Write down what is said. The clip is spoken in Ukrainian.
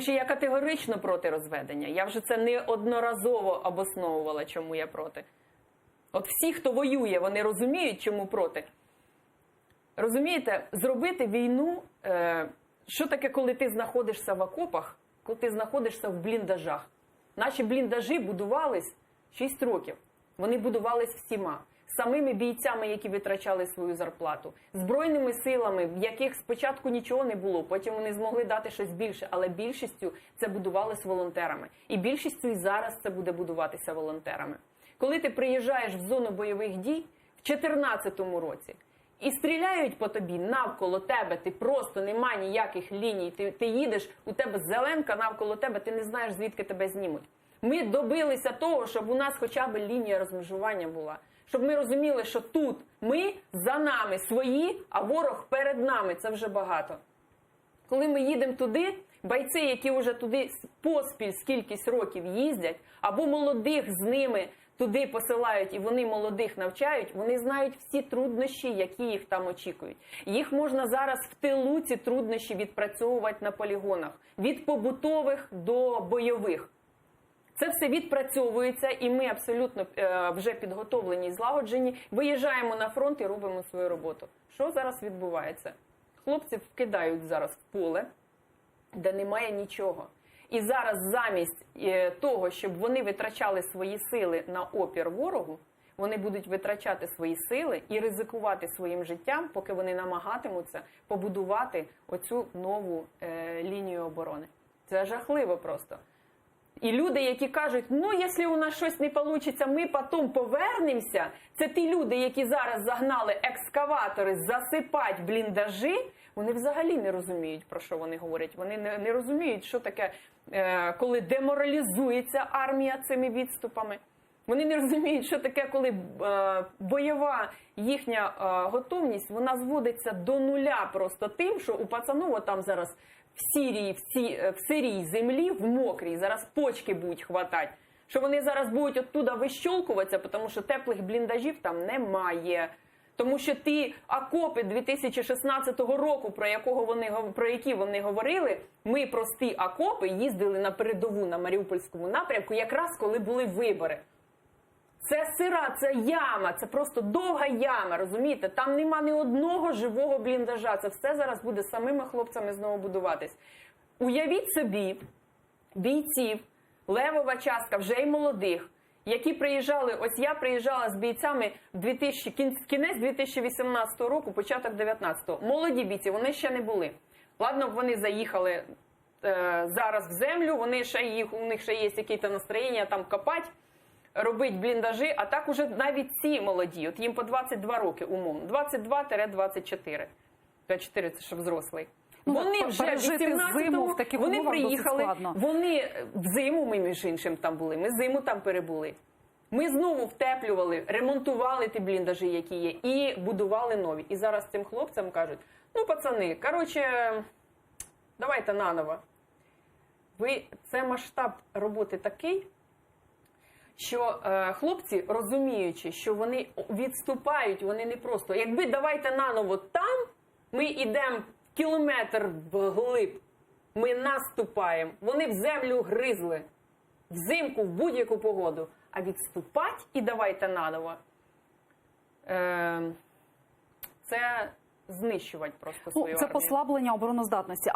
Тому що я категорично проти розведення. Я вже це неодноразово обосновувала, чому я проти. От всі, хто воює, вони розуміють, чому проти. Розумієте, зробити війну, що таке, коли ти знаходишся в окопах, коли ти знаходишся в бліндажах? Наші бліндажі будувались 6 років. Вони будувались всіма. Самими бійцями, які витрачали свою зарплату. Збройними силами, в яких спочатку нічого не було, потім вони змогли дати щось більше. Але більшістю це будувалось волонтерами. І більшістю і зараз це буде будуватися волонтерами. Коли ти приїжджаєш в зону бойових дій в 2014 році, і стріляють по тобі навколо тебе, ти просто нема ніяких ліній, ти їдеш, у тебе зеленка навколо тебе, ти не знаєш, звідки тебе знімуть. Ми добилися того, щоб у нас хоча б лінія розмежування була. Щоб ми розуміли, що тут ми за нами свої, а ворог перед нами. Це вже багато. Коли ми їдемо туди, бойці, які вже туди поспіль скількись років їздять, або молодих з ними туди посилають, і вони молодих навчають, вони знають всі труднощі, які їх там очікують. Їх можна зараз в тилу ці труднощі відпрацьовувати на полігонах. Від побутових до бойових. Це все відпрацьовується, і ми абсолютно вже підготовлені і злагоджені. Виїжджаємо на фронт і робимо свою роботу. Що зараз відбувається? Хлопців вкидають зараз в поле, де немає нічого. І зараз замість того, щоб вони витрачали свої сили на опір ворогу, вони будуть витрачати свої сили і ризикувати своїм життям, поки вони намагатимуться побудувати оцю нову лінію оборони. Це жахливо просто. І люди, які кажуть, ну, якщо у нас щось не вийде, ми потім повернемося, це ті люди, які зараз загнали екскаватори засипати бліндажі, вони взагалі не розуміють, про що вони говорять. Вони не розуміють, що таке, коли деморалізується армія цими відступами. Вони не розуміють, що таке, коли бойова їхня готовність, вона зводиться до нуля просто тим, що у пацанова там зараз в сирій землі, в мокрій, зараз почки будуть хватати. Що вони зараз будуть оттуда вищолкуватися, тому що теплих бліндажів там немає. Тому що ті окопи 2016 року, про які вони говорили, ми прості окопи їздили на передову на Маріупольському напрямку, якраз коли були вибори. Це сира, це яма, це просто довга яма, розумієте? Там нема ні одного живого бліндажа, це все зараз буде самими хлопцями знову будуватись. Уявіть собі бійців, левова частка, вже й молодих, які приїжджали, ось я приїжджала з бійцями кінець 2018 року, початок 2019. Молоді бійці, вони ще не були. Ладно, вони заїхали зараз в землю, у них ще є якісь настроєння там копати, робить бліндажі, а так уже навіть ці молоді, от їм по 22 роки умовно, 22-24. 24 – це ще взрослий. Вони вже 18-го, вони приїхали, вони в зиму, ми між іншим там були, ми зиму там перебули. Ми знову втеплювали, ремонтували ті бліндажі, які є, і будували нові. І зараз цим хлопцям кажуть, ну, пацани, коротше, давайте наново. Це масштаб роботи такий, що хлопці, розуміючи, що вони відступають, вони не просто, якби давайте наново там, ми йдемо кілометр вглиб, ми наступаємо. Вони в землю гризли, взимку, в будь-яку погоду. А відступати і давайте наново, це знищувати просто свою армію. Це послаблення обороноздатності.